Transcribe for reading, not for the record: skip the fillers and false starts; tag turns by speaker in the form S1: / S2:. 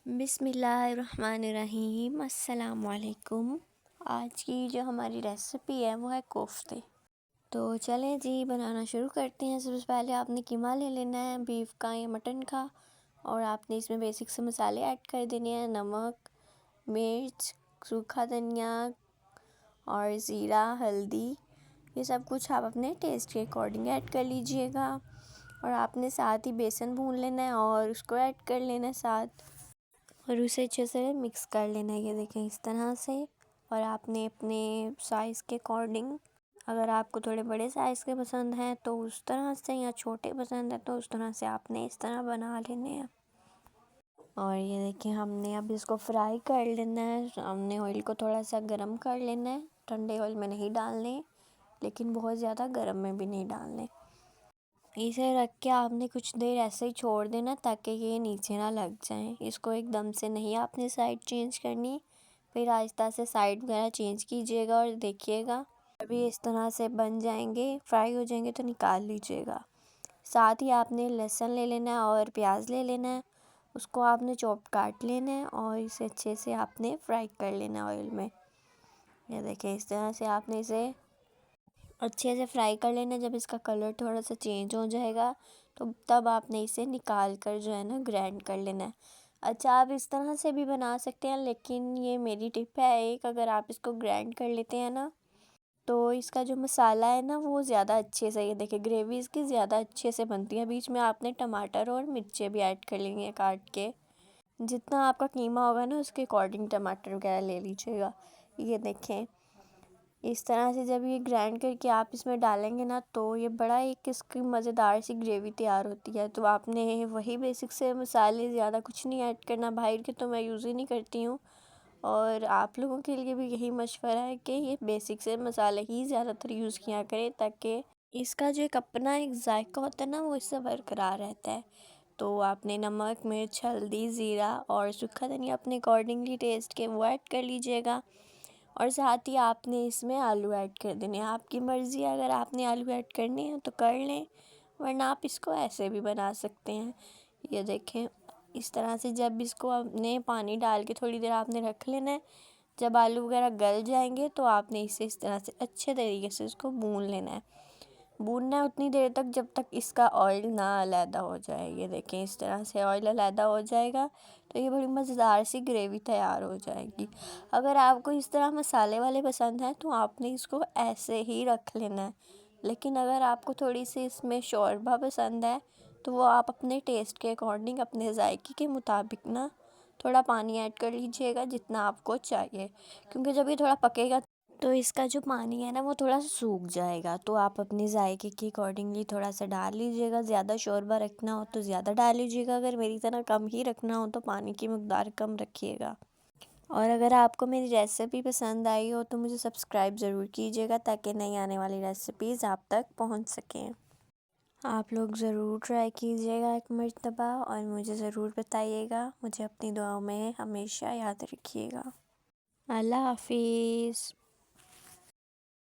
S1: बिस्मिल्लाहिर्रहमानिर्रहीम अस्सलाम वालेकुम। आज की जो हमारी रेसिपी है वो है कोफ्ते। तो चलें जी बनाना शुरू करते हैं। सबसे पहले आपने कीमा ले लेना है, बीफ का या मटन का, और आपने इसमें बेसिक से मसाले ऐड कर देने हैं। नमक, मिर्च, सूखा धनिया और ज़ीरा, हल्दी, ये सब कुछ आप अपने टेस्ट के अकॉर्डिंग ऐड कर लीजिएगा। और आपने साथ ही बेसन भून लेना है और उसको ऐड कर लेना है साथ, और उसे अच्छे से मिक्स कर लेना है। ये देखें इस तरह से। और आपने अपने साइज़ के अकॉर्डिंग, अगर आपको थोड़े बड़े साइज़ के पसंद हैं तो उस तरह से, या छोटे पसंद है तो उस तरह से आपने इस तरह बना लेने हैं। और ये देखिए हमने अब इसको फ्राई कर लेना है। हमने ऑयल को थोड़ा सा गर्म कर लेना है। ठंडे ऑयल में नहीं डालने, लेकिन बहुत ज़्यादा गर्म में भी नहीं डालने। इसे रख के आपने कुछ देर ऐसे ही छोड़ देना ताकि ये नीचे ना लग जाए। इसको एकदम से नहीं आपने साइड चेंज करनी, फिर आहिस्ता से साइड वगैरह चेंज कीजिएगा। और देखिएगा अभी इस तरह से बन जाएंगे, फ्राई हो जाएंगे तो निकाल लीजिएगा। साथ ही आपने लहसुन ले लेना है और प्याज ले लेना है। उसको आपने चॉप काट लेना है और इसे अच्छे से आपने फ्राई कर लेना है ऑयल में। ये देखिए इस तरह से आपने इसे अच्छे से फ्राई कर लेना। जब इसका कलर थोड़ा सा चेंज हो जाएगा तो तब आपने इसे निकाल कर जो है ना ग्राइंड कर लेना है। अच्छा, आप इस तरह से भी बना सकते हैं, लेकिन ये मेरी टिप है एक, अगर आप इसको ग्राइंड कर लेते हैं ना तो इसका जो मसाला है ना वो ज़्यादा अच्छे से, ये देखिए ग्रेवी इसकी ज़्यादा अच्छे से बनती है। बीच में आपने टमाटर और मिर्चें भी ऐड कर लेंगे काट के। जितना आपका कीमा होगा ना उसके अकॉर्डिंग टमाटर वगैरह ले लीजिएगा। ये देखें इस तरह से जब ये ग्राइंड करके आप इसमें डालेंगे ना तो ये बड़ा एक इसकी मज़ेदार सी ग्रेवी तैयार होती है। तो आपने वही बेसिक से मसाले, ज़्यादा कुछ नहीं ऐड करना। बाहर के तो मैं यूज़ ही नहीं करती हूँ, और आप लोगों के लिए भी यही मशवरा है कि ये बेसिक से मसाले ही ज़्यादातर यूज़ किया करें, ताकि इसका जो एक अपना एक जायका होता है ना वो इससे बरकरार रहता है। तो आपने नमक, मिर्च, हल्दी, ज़ीरा और सूखा धनिया अपने अकॉर्डिंगली टेस्ट के वो ऐड कर लीजिएगा। और साथ ही आपने इसमें आलू ऐड कर देने हैं। आपकी मर्ज़ी है, अगर आपने आलू ऐड करने हैं तो कर लें, वरना आप इसको ऐसे भी बना सकते हैं। ये देखें इस तरह से जब इसको आपने पानी डाल के थोड़ी देर आपने रख लेना है। जब आलू वगैरह गल जाएंगे तो आपने इसे इस तरह से अच्छे तरीके से इसको भून लेना है। भूनना है उतनी देर तक जब तक इसका ऑयल ना अलहदा हो जाए। ये देखें इस तरह से ऑयल अलहदा हो जाएगा तो ये बड़ी मज़ेदार सी ग्रेवी तैयार हो जाएगी। अगर आपको इस तरह मसाले वाले पसंद हैं तो आपने इसको ऐसे ही रख लेना है, लेकिन अगर आपको थोड़ी सी इसमें शोरबा पसंद है तो वो आप अपने टेस्ट के अकॉर्डिंग, अपने जायके के मुताबिक ना थोड़ा पानी ऐड कर लीजिएगा जितना आपको चाहिए, क्योंकि जब ये थोड़ा पकेगा तो इसका जो पानी है ना वो थोड़ा सूख जाएगा। तो आप अपने जायके के अकॉर्डिंगली थोड़ा सा डाल लीजिएगा। ज़्यादा शोरबा रखना हो तो ज़्यादा डाल लीजिएगा, अगर मेरी तरह कम ही रखना हो तो पानी की मकदार कम रखिएगा। और अगर आपको मेरी रेसिपी पसंद आई हो तो मुझे सब्सक्राइब ज़रूर कीजिएगा ताकि नई आने वाली रेसिपीज़ आप तक पहुंच सकें। आप लोग ज़रूर ट्राई कीजिएगा एक मर्तबा और मुझे ज़रूर बताइएगा। मुझे अपनी दुआओं में हमेशा याद रखिएगा। अल्लाह हाफिज़।